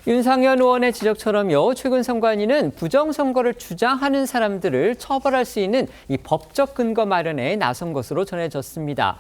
윤상현 의원의 지적처럼요, 최근 선관위는 부정선거를 주장하는 사람들을 처벌할 수 있는 이 법적 근거 마련에 나선 것으로 전해졌습니다.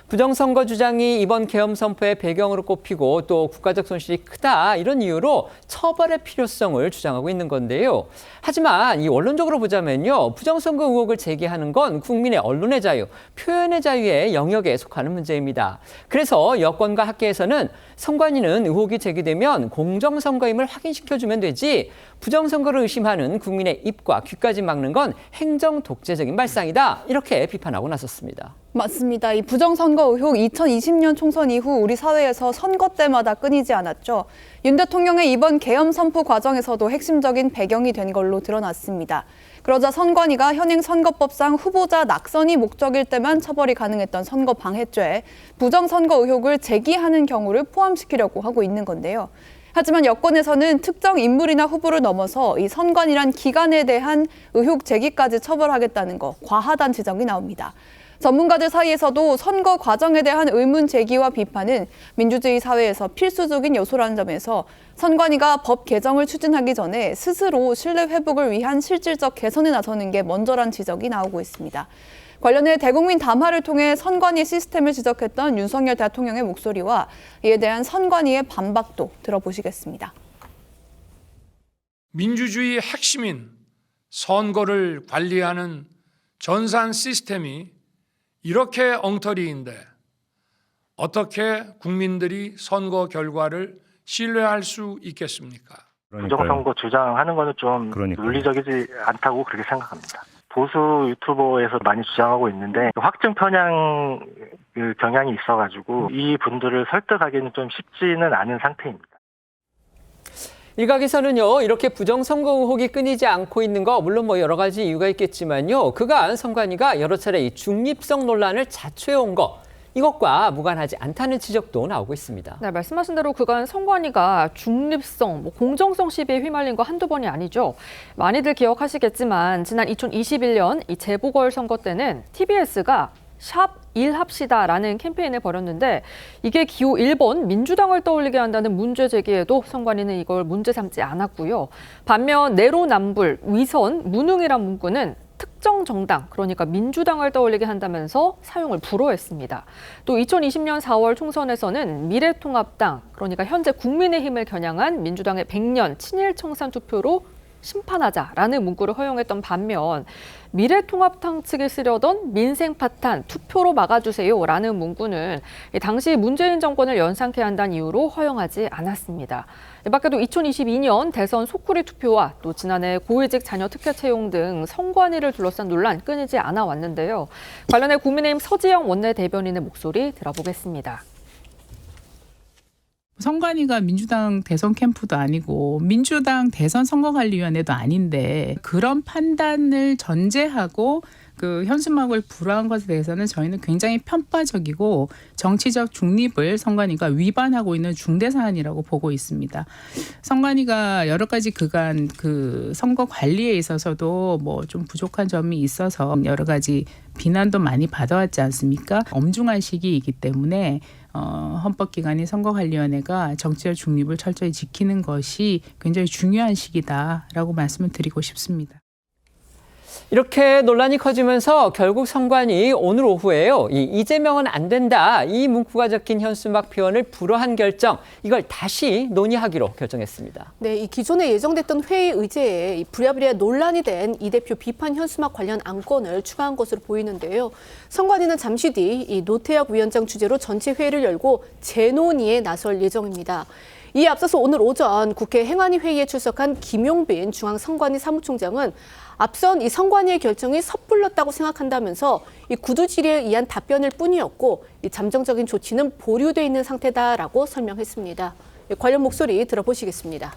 부정선거 주장이 이번 계엄 선포의 배경으로 꼽히고 또 국가적 손실이 크다 이런 이유로 처벌의 필요성을 주장하고 있는 건데요. 하지만 이 원론적으로 보자면요, 부정선거 의혹을 제기하는 건 국민의 언론의 자유, 표현의 자유의 영역에 속하는 문제입니다. 그래서 여권과 학계에서는 선관위는 의혹이 제기되면 공정선거임을 확인시켜주면 되지 부정선거를 의심하는 국민의 입과 귀까지 막는 건 행정 독재적인 발상이다, 이렇게 비판하고 나섰습니다. 맞습니다. 이 부정선거 의혹 2020년 총선 이후 우리 사회에서 선거 때마다 끊이지 않았죠. 윤 대통령의 이번 계엄 선포 과정에서도 핵심적인 배경이 된 걸로 드러났습니다. 그러자 선관위가 현행 선거법상 후보자 낙선이 목적일 때만 처벌이 가능했던 선거방해죄, 부정선거 의혹을 제기하는 경우를 포함시키려고 하고 있는 건데요. 하지만 여권에서는 특정 인물이나 후보를 넘어서 이 선관위란 기관에 대한 의혹 제기까지 처벌하겠다는 거 과하다는 지적이 나옵니다. 전문가들 사이에서도 선거 과정에 대한 의문 제기와 비판은 민주주의 사회에서 필수적인 요소라는 점에서 선관위가 법 개정을 추진하기 전에 스스로 신뢰 회복을 위한 실질적 개선에 나서는 게 먼저란 지적이 나오고 있습니다. 관련해 대국민 담화를 통해 선관위 시스템을 지적했던 윤석열 대통령의 목소리와 이에 대한 선관위의 반박도 들어보시겠습니다. 민주주의의 핵심인 선거를 관리하는 전산 시스템이 이렇게 엉터리인데 어떻게 국민들이 선거 결과를 신뢰할 수 있겠습니까? 부정선거 주장하는 것은 좀 논리적이지 않다고 그렇게 생각합니다. 보수 유튜버에서 많이 주장하고 있는데 확증 편향 경향이 있어가지고 이 분들을 설득하기는 좀 쉽지는 않은 상태입니다. 일각에서는요, 이렇게 부정선거 의혹이 끊이지 않고 있는 거 물론 여러 가지 이유가 있겠지만요, 그간 선관위가 여러 차례 이 중립성 논란을 자초해온 거, 이것과 무관하지 않다는 지적도 나오고 있습니다. 네, 말씀하신 대로 그간 선관위가 중립성, 공정성 시비에 휘말린 거 한두 번이 아니죠. 많이들 기억하시겠지만 지난 2021년 이 재보궐선거 때는 TBS가 샵 일합시다라는 캠페인을 벌였는데 이게 기호 1번 민주당을 떠올리게 한다는 문제 제기에도 선관위는 이걸 문제 삼지 않았고요. 반면 내로남불, 위선, 무능이란 문구는 특정 정당, 그러니까 민주당을 떠올리게 한다면서 사용을 불허했습니다. 또 2020년 4월 총선에서는 미래통합당, 그러니까 현재 국민의힘을 겨냥한 민주당의 100년 친일 청산 투표로 심판하자라는 문구를 허용했던 반면 미래통합당 측이 쓰려던 민생 파탄 투표로 막아주세요라는 문구는 당시 문재인 정권을 연상케 한다는 이유로 허용하지 않았습니다. 이 밖에도 2022년 대선 속구리 투표와 또 지난해 고위직 자녀 특혜 채용 등 선관위를 둘러싼 논란 끊이지 않아 왔는데요. 관련해 국민의힘 서지영 원내대변인의 목소리 들어보겠습니다. 선관위가 민주당 대선 캠프도 아니고 민주당 대선 선거관리위원회도 아닌데 그런 판단을 전제하고 그 현수막을 불허한 것에 대해서는 저희는 굉장히 편파적이고 정치적 중립을 선관위가 위반하고 있는 중대 사안이라고 보고 있습니다. 선관위가 여러 가지 그간 그 선거 관리에 있어서도 뭐 좀 부족한 점이 있어서 여러 가지 비난도 많이 받아왔지 않습니까? 엄중한 시기이기 때문에 헌법기관인 선거관리위원회가 정치적 중립을 철저히 지키는 것이 굉장히 중요한 시기다라고 말씀을 드리고 싶습니다. 이렇게 논란이 커지면서 결국 선관위 오늘 오후에요, 이재명은 안 된다, 이 문구가 적힌 현수막 표현을 불허한 결정, 이걸 다시 논의하기로 결정했습니다. 네, 이 기존에 예정됐던 회의 의제에 부랴부랴 논란이 된 이 대표 비판 현수막 관련 안건을 추가한 것으로 보이는데요. 선관위는 잠시 뒤 이 노태혁 위원장 주재로 전체 회의를 열고 재논의에 나설 예정입니다. 이에 앞서서 오늘 오전 국회 행안위 회의에 출석한 김용빈 중앙선관위 사무총장은 앞선 이 선관위의 결정이 섣불렀다고 생각한다면서 이 구두질의에 의한 답변일 뿐이었고 이 잠정적인 조치는 보류돼 있는 상태다라고 설명했습니다. 관련 목소리 들어보시겠습니다.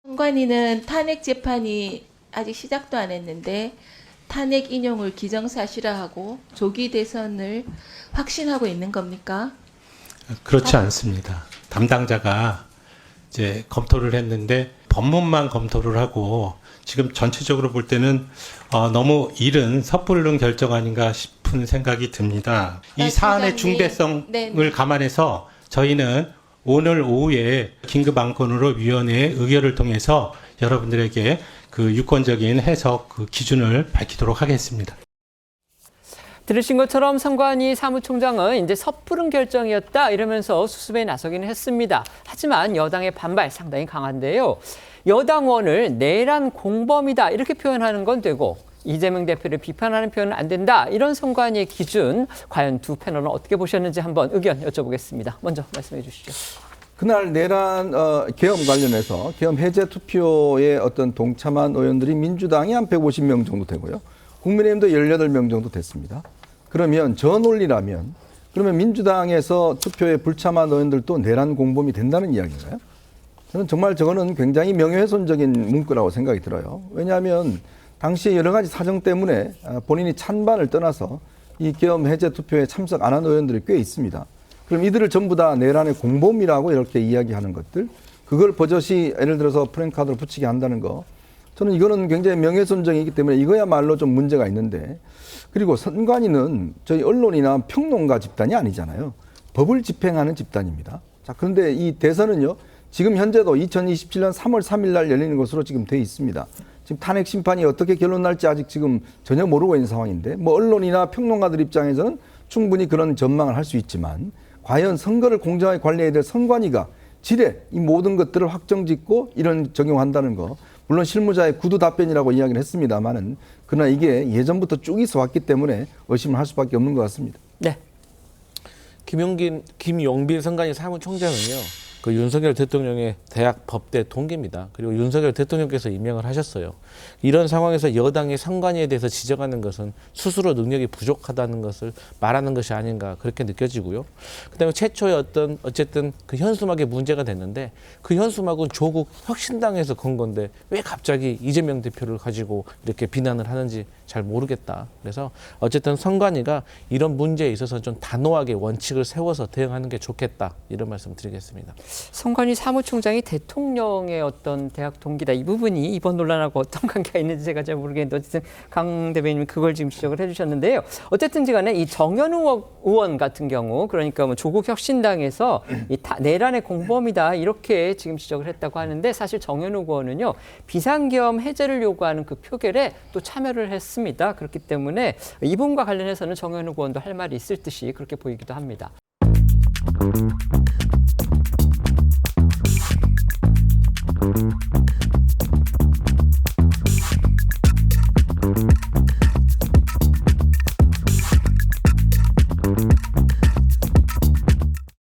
선관위는 탄핵 재판이 아직 시작도 안 했는데 탄핵 인용을 기정사실화하고 조기 대선을 확신하고 있는 겁니까? 그렇지 않습니다. 담당자가 이제 검토를 했는데 법문만 검토를 하고 지금 전체적으로 볼 때는 너무 이른 섣부른 결정 아닌가 싶은 생각이 듭니다. 이 사안의 중대성을 감안해서 저희는 오늘 오후에 긴급 안건으로 위원회의 의결을 통해서 여러분들에게 그 유권적인 해석 그 기준을 밝히도록 하겠습니다. 들으신 것처럼 선관위 사무총장은 이제 섣부른 결정이었다 이러면서 수습에 나서기는 했습니다. 하지만 여당의 반발 상당히 강한데요. 여당원을 내란 공범이다 이렇게 표현하는 건 되고 이재명 대표를 비판하는 표현은 안 된다. 이런 선관위의 기준 과연 두 패널은 어떻게 보셨는지 한번 의견 여쭤보겠습니다. 먼저 말씀해 주시죠. 그날 내란 계엄 관련해서 계엄 해제 투표에 어떤 동참한 의원들이 민주당이 한 150명 정도 되고요. 국민의힘도 18명 정도 됐습니다. 그러면 저 논리라면 그러면 민주당에서 투표에 불참한 의원들도 내란 공범이 된다는 이야기인가요? 저는 정말 저거는 굉장히 명예훼손적인 문구라고 생각이 들어요. 왜냐하면 당시 여러 가지 사정 때문에 본인이 찬반을 떠나서 이 계엄 해제 투표에 참석 안 한 의원들이 꽤 있습니다. 그럼 이들을 전부 다 내란의 공범이라고 이렇게 이야기하는 것들, 그걸 버젓이 예를 들어서 프랭카드로 붙이게 한다는 거, 저는 이거는 굉장히 명예훼손적이기 때문에 이거야말로 좀 문제가 있는데, 그리고 선관위는 저희 언론이나 평론가 집단이 아니잖아요. 법을 집행하는 집단입니다. 자, 그런데 이 대선은요, 지금 현재도 2027년 3월 3일 날 열리는 것으로 지금 돼 있습니다. 지금 탄핵 심판이 어떻게 결론 날지 아직 지금 전혀 모르고 있는 상황인데, 뭐 언론이나 평론가들 입장에서는 충분히 그런 전망을 할 수 있지만, 과연 선거를 공정하게 관리해야 될 선관위가 지레 이 모든 것들을 확정짓고 이런 적용한다는 거, 물론 실무자의 구두 답변이라고 이야기를 했습니다만은, 그러나 이게 예전부터 쭉 있어 왔기 때문에 의심을 할 수밖에 없는 것 같습니다. 네. 김용빈 선관위 사무총장은요, 그 윤석열 대통령의 대학 법대 동기입니다. 그리고 윤석열 대통령께서 임명을 하셨어요. 이런 상황에서 여당이 선관위에 대해서 지적하는 것은 스스로 능력이 부족하다는 것을 말하는 것이 아닌가 그렇게 느껴지고요. 그다음에 최초의 어쨌든 그 현수막에 문제가 됐는데 그 현수막은 조국 혁신당에서 건 건데 왜 갑자기 이재명 대표를 가지고 이렇게 비난을 하는지 잘 모르겠다. 그래서 어쨌든 선관위가 이런 문제에 있어서 좀 단호하게 원칙을 세워서 대응하는 게 좋겠다. 이런 말씀 드리겠습니다. 선관위 사무총장이 대통령의 어떤 대학 동기다. 이 부분이 이번 논란하고 어떤 관계가 있는지 제가 잘 모르겠는데 어쨌든 강 대변인이 그걸 지금 지적을 해주셨는데요. 어쨌든지 간에 이 정현우 의원 같은 경우 그러니까 뭐 조국 혁신당에서 이 내란의 공범이다 이렇게 지금 지적을 했다고 하는데 사실 정현우 의원은요. 비상계엄 해제를 요구하는 그 표결에 또 참여를 했습니다. 그렇기 때문에 이 부분과 관련해서는 정현우 의원도 할 말이 있을 듯이 그렇게 보이기도 합니다.